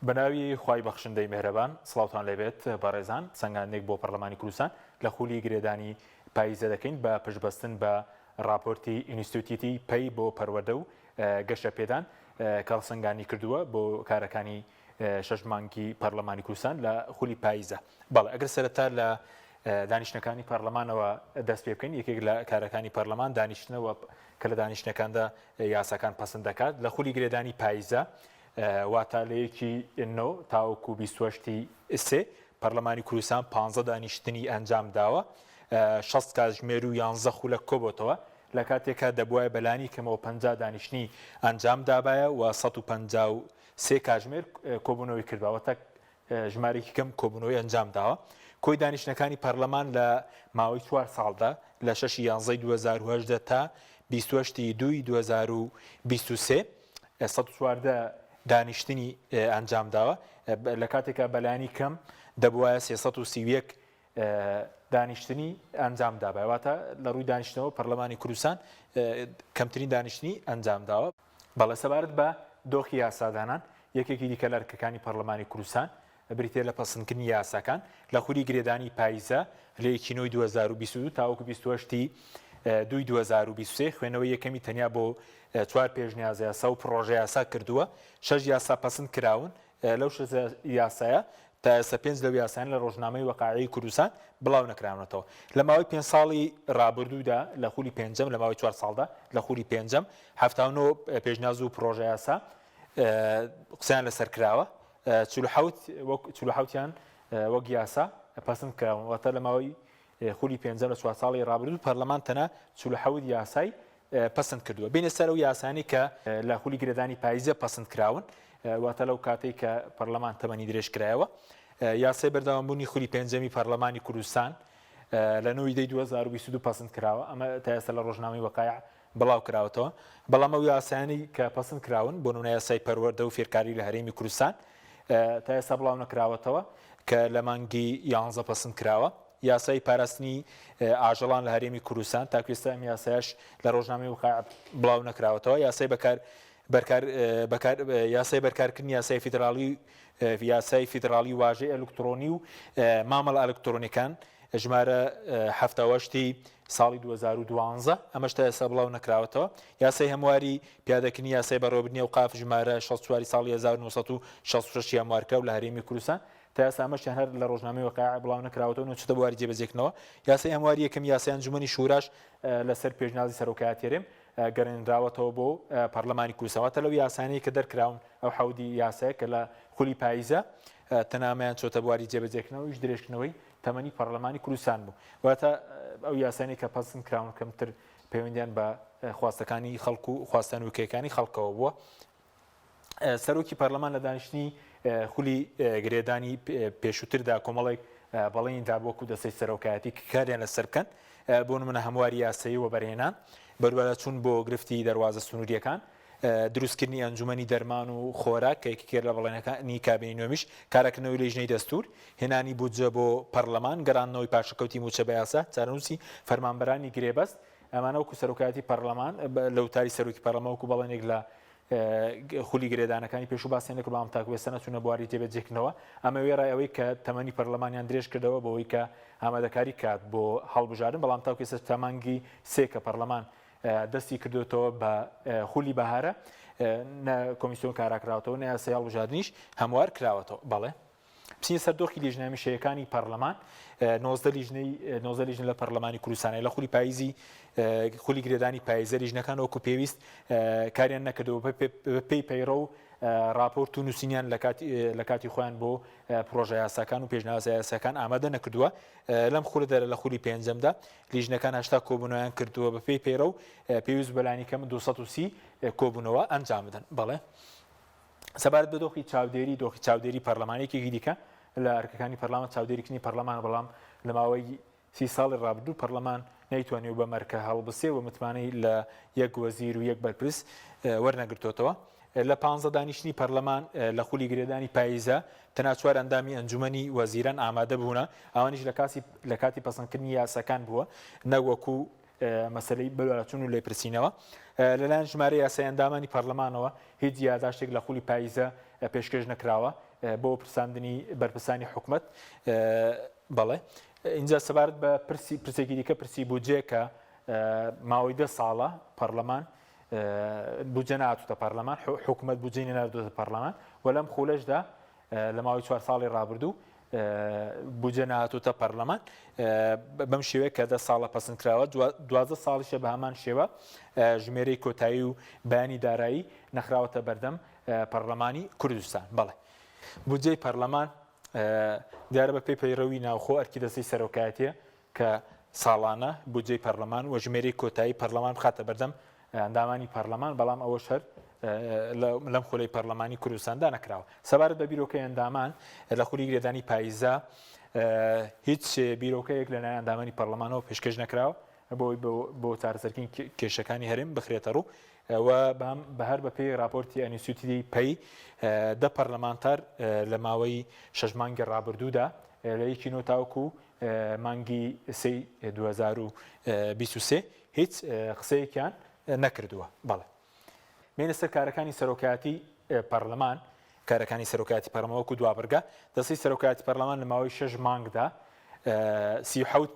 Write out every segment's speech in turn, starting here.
بەناوی خوای بەخشندەی مێهرەبان سڵاوتان لێبێت بەڕێزان سەنگاندێک بۆ پەرلەمانی کوردستان لە خولی گرێدانی پاییزە دەکەین بە پشتبەستن بە راپۆرتی ئینستیتوتی پەی بۆ پەروەردە و گەشتە پێدان کاڵسەنگانی کردووە بۆ کارەکانی شەش مانگی پەرلەمانی کوردستان لە خولی پاییزە. بەڵێ ئەگەر سەرەتا لە دانیشتەکانی پەرلەمانەوە دەست پێ بکەین، یەکێک لە کارەکانی پەرلەمان دانیشتنەوە کە لە دانیشتەکاندا یاساکان پەسەند دەکات لە خولی گرێدانی پاییزە واتالەیەکی نۆ تاوەکو 28 پەرلەمانی کوردستان 15 دانیشتنی ئەنجام داوە، 6 کاتژمێر و 11 خولەک کۆبۆتەوە لە کاتێکە دەبووایە بەلانی کەمەوە 50 دانیشتنی ئەنجام دابایە و 153 کاتژمێر کۆبوونەوەی کرداوەتە ژمارەی کەم کۆبوونەوەی ئەنجام داوە. کۆی دانیشتەکانی پەرلەمان لە ماوەی 4 ساڵدا لە 6 یانزەی 2010 تا 28 دووی 2023 114 دانیشتنی ئەنجام داوە لە کاتێکە بەلایانی کەم دەبووایە 331 دانیشتنی ئەنجام دابایواتە لە ڕووی دانیشتنەوە پەرلەمانی کوردستان کەمترین دانیشتنی ئەنجام داوە. بەڵێ سەبارەت بە دۆخی یاسادانان یەکێکی دیکە لە ئەرکەکانی پەرلەمانی کوردستان بریتێ لە پەسەندکردنی یاساکان لە خولی گرێدانی پاییزە لە 1 2022 تاوەکو 28 دوی 2023 خوێنەوەی یەکەمی تەنیا بۆ 4 پێشنیاز یاسا و پرۆژە یاسا کردووە، 6 یاسا پەسەند کراون لەو 6 یاسایە تا ئێستا 5 لەو یاسایان لە ڕۆژنامەی وەقاعی کوردستان بڵاو نەکراونەتەوە. لە ماوەی 5 ساڵی ڕابردوودا لە خولی پێنجەم لە ماوەی 4 ساڵدا لە خولی پێنجەم 79 پێشنیاز و پرۆژە یاسا قسەیان لەسەر کراوە، 47یان وەک یاسا پەسەند کراون. واتە لە ماوەی خولی پێنجەم لە 4 ساڵی ڕابردوو پەرلەمان تەنها 47 یاسای پەسەند کردووە بینە سەر و یاسانی کە لە خولی گرێدانی پاییزە پەسەند کراون، واتە لەو کاتێک کە پەرلەمان تەمەنی درێژ کرایەوە. یاسای بەردەوامبوونی خولی پێنجەمی پەرلەمانی کوردستان لە 9 دەی 2022 پەسەند کراوە، ئەمە تا ئێستا لە ڕۆژنامەی وەقایع بڵاو کراوەتەوە. بەڵام ئەو یاسایانی کە پەسەند کراون بۆ نمونە یاسای پەروەردە و فێرکاری لە هەرێمی کوردستان تا ئێستا بڵاو نەکراوەتەوە کە لە مانگی 11 پەسەند کراوە. یاسای پاراستنی ئاژەڵان لە هەرێمی کوردستان تاکو ئێستا ئەم یاسایش لە ڕۆژنامەی وەقایع بڵاو نەکراوەتەوە. یاسای بەرکارکردنی یاسای فیدراڵی واژەی ئەلکترۆنی و مامەڵە ئەلکترۆنیەکان ژمارە 78 ساڵی 2012 ئەمەش تا ئێستا بڵاو نەکراوەتەوە. یاسای هەمواری پیادەکردنی یاسای بەڕێوەبردننی ئەوقاف ژمارە 64 ساڵی 1966 هەموارکراو لە هەرێمی کوردستان تا ئێستا ئەمەشیان هەر لە ڕۆژنامەی وەقایع بڵاو نەکراوەتەوە و چتە بواری جێبەجێکردنەوە. یاسای هەمواری یەکەم یاسای ئەنجومەنی شوراش لەسەر پێشنیازی سەرۆکایەتیێرێم گەڕێنراوەتەوە بۆ پەرلەمانی کوردستان. لەو یاسانەی کە دەرکراون ئەو حەودی یاسایە کە لە خولی پاییزە تەنامیان چۆتە بواری جێبەجێکردنەوەیش درێژکردنەوەی تەمەنی پەرلەمانی کوردستان بوو. واتە ئەو یاسانی کە پەسەند کراون کەمتر پەیوەندیان بە خواستەکانی خەڵک و خواستان وکەیەکانی خەڵکەوە بووە. سەرۆکی پەرلەمان لە دانیشتنی خولی گرێدانی پێشووتردا کۆمەڵێک بەڵێنی دابووەکو دەستەی سەرۆکایەتی کە کاریان لەسەر بکەن بۆ نمونە هەمواری یاسایی وەبەرهێنان، بەروەرە چوون بۆ گرفتی دەواازە سنووریەکان، دروستکردنی ئەنجومەنی دەرمان و خۆراک کە یەکێک لە بەڵێنەکانی کابینی نوێمیش، کارەکردنەوەی لێژنەی دەستور، هێنانی بودجە بۆ پەرلەمان، گەڕاندنەوەی پاشەکەوتی موچە بە یاسا، چارەنووسی فەرمانبەرانی گرێبەست. ئەمانە وەکو سەرۆکایەتی پەرلەمان لە وتاری سەرۆکی پەرلەمان وەکو بەڵێنێک لە خولی گرێدانەکانی پێش و باسیێن نەکرد بەڵام تاکو ئێستا نەچوونە بواری جێبەجێکردنەوە. ئەمە وێڕای ئەوەی کە تەمەنی پەرلەمانیان درێژ کردەوە بۆەوەی کە ئامادەکاری کات بۆ هەڵبژاردن، بەڵام تاکو ئێستا تەمەنگی 3 کە پەرلەمان دەستی کردوێتەوە بە خولی بەهارە نە کۆمیسیۆن کاراکراوەتەوە نە یاسای هەڵبژاردنیش هەموار کراوەتەوە. بەڵێ بچینە سەر دۆخی لیژنەیەمیشەیەکانی پەرلەمان 19 لیژنە لە پەرلەمانی کوردستانە لە خولی پاییزی خولی گرێدانی پاییزە لیژنەکان وەکو پێویست کاریان نەکردەوە پێی پەیڕە و راپۆرت و نووسینیان لە کاتی خۆیان بۆ پرۆژە یاساکان و پێشنیازە یاساکان ئامادە نەکردووە. لەم خولەدا لە خولی پێنجەمدا لیژنەکان 80 کۆبوونەوەیان کردووە بە پێی پەیڕە و پێویست بەلانی کەم 230 کۆبوونەوە ئەنجام بدەن. بەڵێ سەبارەت بە دۆخی چاودێری پەرلەمانێکی دیکە لە ئەرکەکانی پەرلەمان چاودێریکردنی پەرلەمان، بەڵام لە ماوەی 30 ساڵی ڕابردوو پەرلەمان نەیتوانێت بە مەرکە هەڵبسێ و متمانەی لە یەک وەزیر و یەک بەرپرس وەرنەگرتوێتەوە. لە 15 دانیشتنی پەرلەمان لە خولی گرێدانی پاییزە تەنها 4 ئەندامی ئەنجومەنی وەزیران ئامادە بوونە، ئەوانیش لە کاتی پەسەندکردنی یاساکان بووە نەوەکو مەسەلەی بەلوارچوون و لێپرسینەوە. لەلایەن ژمارە یاسای ئەندامانی پەرلەمانەوە هیچ یاداشتێک لە خولی پاییزە پێشکەش نەکراوە بۆ پرساندنی بەرپرسانی حکوومەت بەڵێ اینجا سەبارەت بە پرسێکی دیکە پرسی بودجێ کە ماوەی 10 ساڵە پەرلەمان بودجە نهاتوتە پەرلەمان حکوومەت بودجەی نەناردوتە پەرلەمان و لەم خولەشدا لە ماوەی 4 ساڵی ڕابردوو بودجە نهاتوتە پەرلەمان بەم شێوەیە کە 10 ساڵە پەسەندکراوە 12 ساڵیشە بە هەمان شێوە ژمێرەی کۆتایی و بەیانی دارایی نەخراوەتە بەردەم پەرلەمانی کوردستان بەڵێ بودجەی پەرلەمان دیارە بە پێی پەیڕەوی ناوخۆ ئەرکی دەستەی سەرۆکایەتیە کە ساڵانە بودجەی پەرلەمان و ژمێرەی کۆتایی پەرلەمان بخاتە بەردەم ئەندامانی پەرلەمان بەڵام ئەوەش هەر لەم خولەی پەرلەمانی کوردستاندا نەکراوە سەبارەت بە بیرۆکەی ئەندامان لە خولی گرێدانی پاییزە هیچ بیرۆکەیەک لەلایەن ئەندامانی پەرلەمانەوە پێشکەش نەکراوە بۆی بۆ چارەسەرکردنی کێشەکانی هەرێم بخرێتە ڕوو و بە هەر بەپێی راپۆرتی ئەنیسوتیدی پەی دە پەرلەمانتار لە ماوەی 6 مانگی ڕابردوودا لە 1 نۆ تاوەکو مانگی 2023 هیچ قسەیەکیان نەکردووە بەڵێ مێنە سەر کارەکانی سەرۆکایەتی پەرلەمان کارەکانی سەرۆکایەتی پەرلەمانوەکو دوابرگە دەستەی سەرۆکایەتی پەرلەمان لە ماوەی 6 مانگدا 37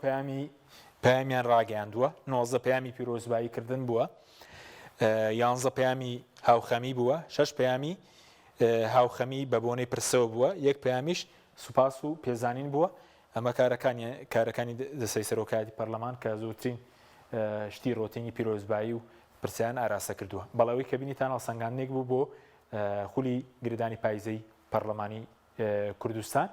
پەیامیان ڕاگەیاندووە 19 پەیامی پیرۆزباییکردن بووە 11 پەیامی هاوخەمی بووە 6 پەیامی هاوخەمی بە بۆنەی پرسەوە بووە 1 پەیامیش سوپاس و پێزانین بووە ئەمە کارەکانی دەستەی سەرۆکایەتی پەرلەمان کە زووترین شتی ڕۆتینی پیرۆزبایی و پرسیان ئاراسە کردووە بەڵەوەی کە بینیتان هەڵسەنگاندنێک بوو بۆ خولی گرێدانی پاییزەی پەرلەمانی کوردستان